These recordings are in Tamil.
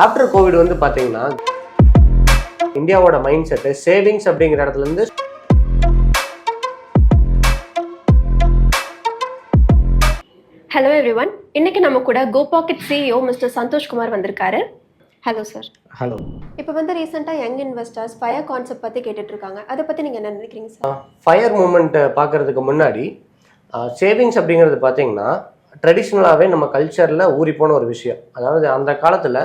ஆஃப்டர் கோவிட் வந்து பார்த்தீங்கன்னா இந்தியாவோட மைண்ட் செட்டு சேவிங்ஸ் அப்படிங்கிற இடத்துல இருந்து ஹலோ எவ்ரிவன், இன்னைக்கு நம்ம கூட Go Pocket CEO mister Santhosh Kumar வந்திருக்காரு. Hello sir. ஹலோ. இப்போ வந்து ரீசெண்டாக யங் இன்வெஸ்டர்ஸ் ஃபயர் கான்செப்ட் பற்றி கேட்டுட்டு இருக்காங்க. அதை பற்றி நீங்கள் என்ன நினைக்கிறீங்க சார்? ஃபயர் மூமெண்ட்டை பார்க்கறதுக்கு முன்னாடி சேவிங்ஸ் அப்படிங்கிறது பார்த்தீங்கன்னா ட்ரெடிஷ்னலாகவே நம்ம கல்ச்சரில் ஊறி போன ஒரு விஷயம். அதாவது அந்த காலத்தில்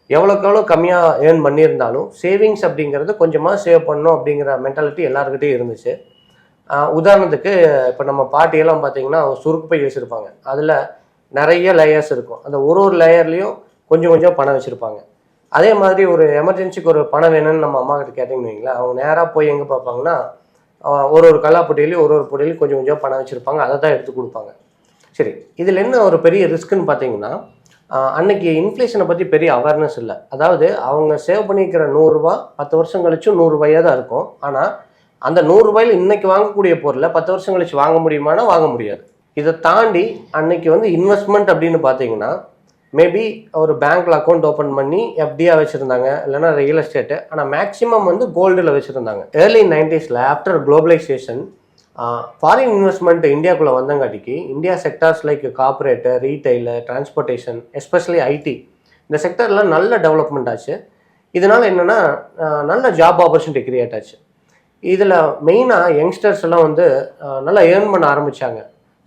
எவ்வளோக்கு எவ்வளோ கம்மியாக ஏர்ன் பண்ணியிருந்தாலும் சேவிங்ஸ் அப்படிங்கிறது கொஞ்சமாக சேவ் பண்ணணும் அப்படிங்கிற மென்டாலிட்டி எல்லாருக்கிட்டையும் இருந்துச்சு. உதாரணத்துக்கு இப்போ நம்ம பாட்டியெல்லாம் பார்த்தீங்கன்னா சுருக்கு பை வச்சுருப்பாங்க, அதில் நிறைய லேயர்ஸ் இருக்கும். அந்த ஒரு லேயர்லேயும் கொஞ்சம் கொஞ்சம் பணம் வச்சுருப்பாங்க. அதே மாதிரி ஒரு எமர்ஜென்சிக்கு ஒரு பணம் வேணும்னு நம்ம அம்மா கிட்ட கேட்டிங்கன்னு வைங்களேன், அவங்க நேராக போய் எங்கே பார்ப்பாங்கன்னா ஒரு கல்லாப்பொட்டியிலையும் ஒரு பொட்டியிலையும் கொஞ்சம் கொஞ்சம் பணம் வச்சுருப்பாங்க, அதை தான் எடுத்து கொடுப்பாங்க. சரி, இதில் என்ன ஒரு பெரிய ரிஸ்க்குன்னு பார்த்தீங்கன்னா அன்னைக்கு இன்ஃப்ளேஷனை பற்றி பெரிய அவேர்னஸ் இல்லை. அதாவது அவங்க சேவ் பண்ணிக்கிற 100 ரூபா 10 வருஷம் கழிச்சும் 100 ரூபாயாக தான் இருக்கும். ஆனால் அந்த 100 ரூபாயில் இன்னைக்கு வாங்கக்கூடிய பொருளை 10 வருஷம் கழிச்சு வாங்க முடியுமானா வாங்க முடியாது. இதை தாண்டி அன்னைக்கு வந்து இன்வெஸ்ட்மெண்ட் அப்படின்னு பார்த்தீங்கன்னா மேபி ஒரு பேங்க்ல அக்கௌண்ட் ஓப்பன் பண்ணி எஃப்டியாக வச்சுருந்தாங்க, இல்லைன்னா ரியல் எஸ்டேட்டு. ஆனால் மேக்ஸிமம் வந்து கோல்டில் வச்சுருந்தாங்க. Early 90s after globalization foreign investment இந்தியாவுக்குள்ளே வந்தங்காட்டிக்கு India sectors like corporate, retail, transportation, especially IT, இந்த செக்டரில் நல்ல டெவலப்மெண்ட் ஆச்சு. இதனால் என்னென்னா நல்ல ஜாப் ஆப்பர்ச்சுனிட்டி கிரியேட் ஆச்சு. இதில் மெயினாக யங்ஸ்டர்ஸ் எல்லாம் வந்து நல்லா ஏர்ன் பண்ண ஆரம்பித்தாங்க.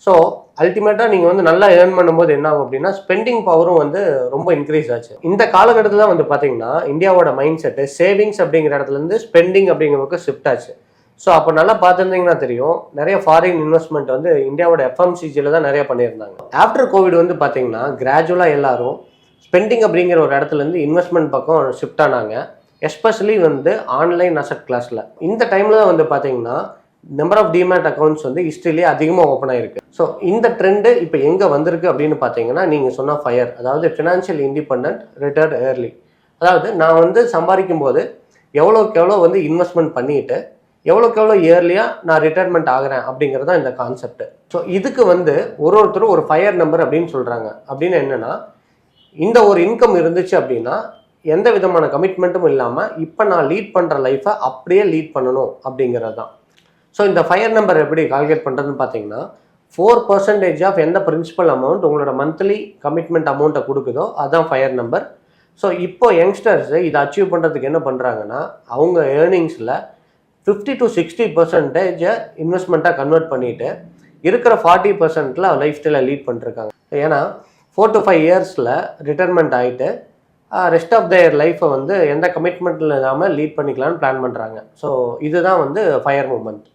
ஸோ அல்டிமேட்டாக நீங்கள் வந்து நல்லா ஏர்ன் பண்ணும்போது என்ன ஆகும் அப்படின்னா ஸ்பெண்டிங் பவரும் வந்து ரொம்ப இன்க்ரீஸ் ஆச்சு. இந்த காலகட்டத்தில் தான் வந்து பார்த்தீங்கன்னா இந்தியாவோட மைண்ட் செட்டு சேவிங்ஸ் அப்படிங்கிற இடத்துலேருந்து ஸ்பெண்டிங் அப்படிங்கிறதுக்கு ஷிஃப்ட் ஆச்சு. ஸோ அப்போ நல்லா பார்த்துருந்தீங்கன்னா தெரியும், நிறைய ஃபாரின் இன்வெஸ்ட்மெண்ட் வந்து இந்தியாவோட எஃப்எம்சிஜியில் தான் நிறைய பண்ணியிருந்தாங்க. ஆஃப்டர் கோவிட் வந்து பார்த்தீங்கன்னா கிராஜுவலாக எல்லாரும் ஸ்பெண்டிங் அப்படிங்கிற ஒரு இடத்துலேருந்து இன்வெஸ்ட்மெண்ட் பக்கம் ஷிஃப்ட் ஆனாங்க. எஸ்பெஷலி வந்து ஆன்லைன் அசட் கிளாஸில். இந்த டைமில் தான் வந்து பார்த்தீங்கன்னா நம்பர் ஆஃப் டிமேட் அக்கௌண்ட்ஸ் வந்து ஹிஸ்ட்ரியிலே அதிகமாக ஓப்பன் ஆகிருக்கு. ஸோ இந்த ட்ரெண்டு இப்போ எங்கே வந்திருக்கு அப்படின்னு பார்த்தீங்கன்னா நீங்கள் சொன்ன ஃபயர், அதாவது ஃபினான்ஷியல் இண்டிபெண்டன்ட் ரிட்டையர்ட் ஏர்லி. அதாவது நான் வந்து சம்பாதிக்கும் போது எவ்வளோக்கு எவ்வளோ வந்து இன்வெஸ்ட்மெண்ட் பண்ணிட்டு எவ்வளோக்கு எவ்வளோ இயர்லியாக நான் ரிட்டையர்மெண்ட் ஆகிறேன் அப்படிங்கிறது தான் இந்த கான்செப்ட். ஸோ இதுக்கு வந்து ஒருத்தரும் ஒரு ஃபயர் நம்பர் அப்படின்னு சொல்கிறாங்க. அப்படின்னு என்னென்னா இந்த ஒரு இன்கம் இருந்துச்சு அப்படின்னா எந்த விதமான கமிட்மெண்ட்டும் இல்லாமல் இப்போ நான் லீட் பண்ணுற லைஃப்பை அப்படியே லீட் பண்ணணும் அப்படிங்கிறது தான். ஸோ இந்த ஃபயர் நம்பர் எப்படி கால்குலேட் பண்ணுறதுன்னு பார்த்தீங்கன்னா 4% ஆஃப் எந்த பிரின்சிபல் அமௌண்ட் உங்களோட மந்த்லி கமிட்மெண்ட் அமௌண்ட்டை கொடுக்குதோ அதுதான் ஃபயர் நம்பர். ஸோ இப்போ யங்ஸ்டர்ஸ் இதை அச்சீவ் பண்ணுறதுக்கு என்ன பண்ணுறாங்கன்னா அவங்க ஏர்னிங்ஸில் 50 to 60% இன்வெஸ்ட்மெண்ட்டாக கன்வெர்ட் பண்ணிவிட்டு இருக்கிற 40% லைஃப் ஸ்டைலை லீட் பண்ணிருக்காங்க. ஏன்னா 4 to 5 இயர்ஸில் ரிட்டைர்மெண்ட் ஆகிட்டு ரெஸ்ட் ஆஃப் தேர் லைஃப்பை வந்து எந்த கமிட்மெண்ட்டில் இல்லாமல் லீட் பண்ணிக்கலான்னு பிளான் பண்ணுறாங்க. ஸோ இதுதான் வந்து ஃபயர் மூமெண்ட்.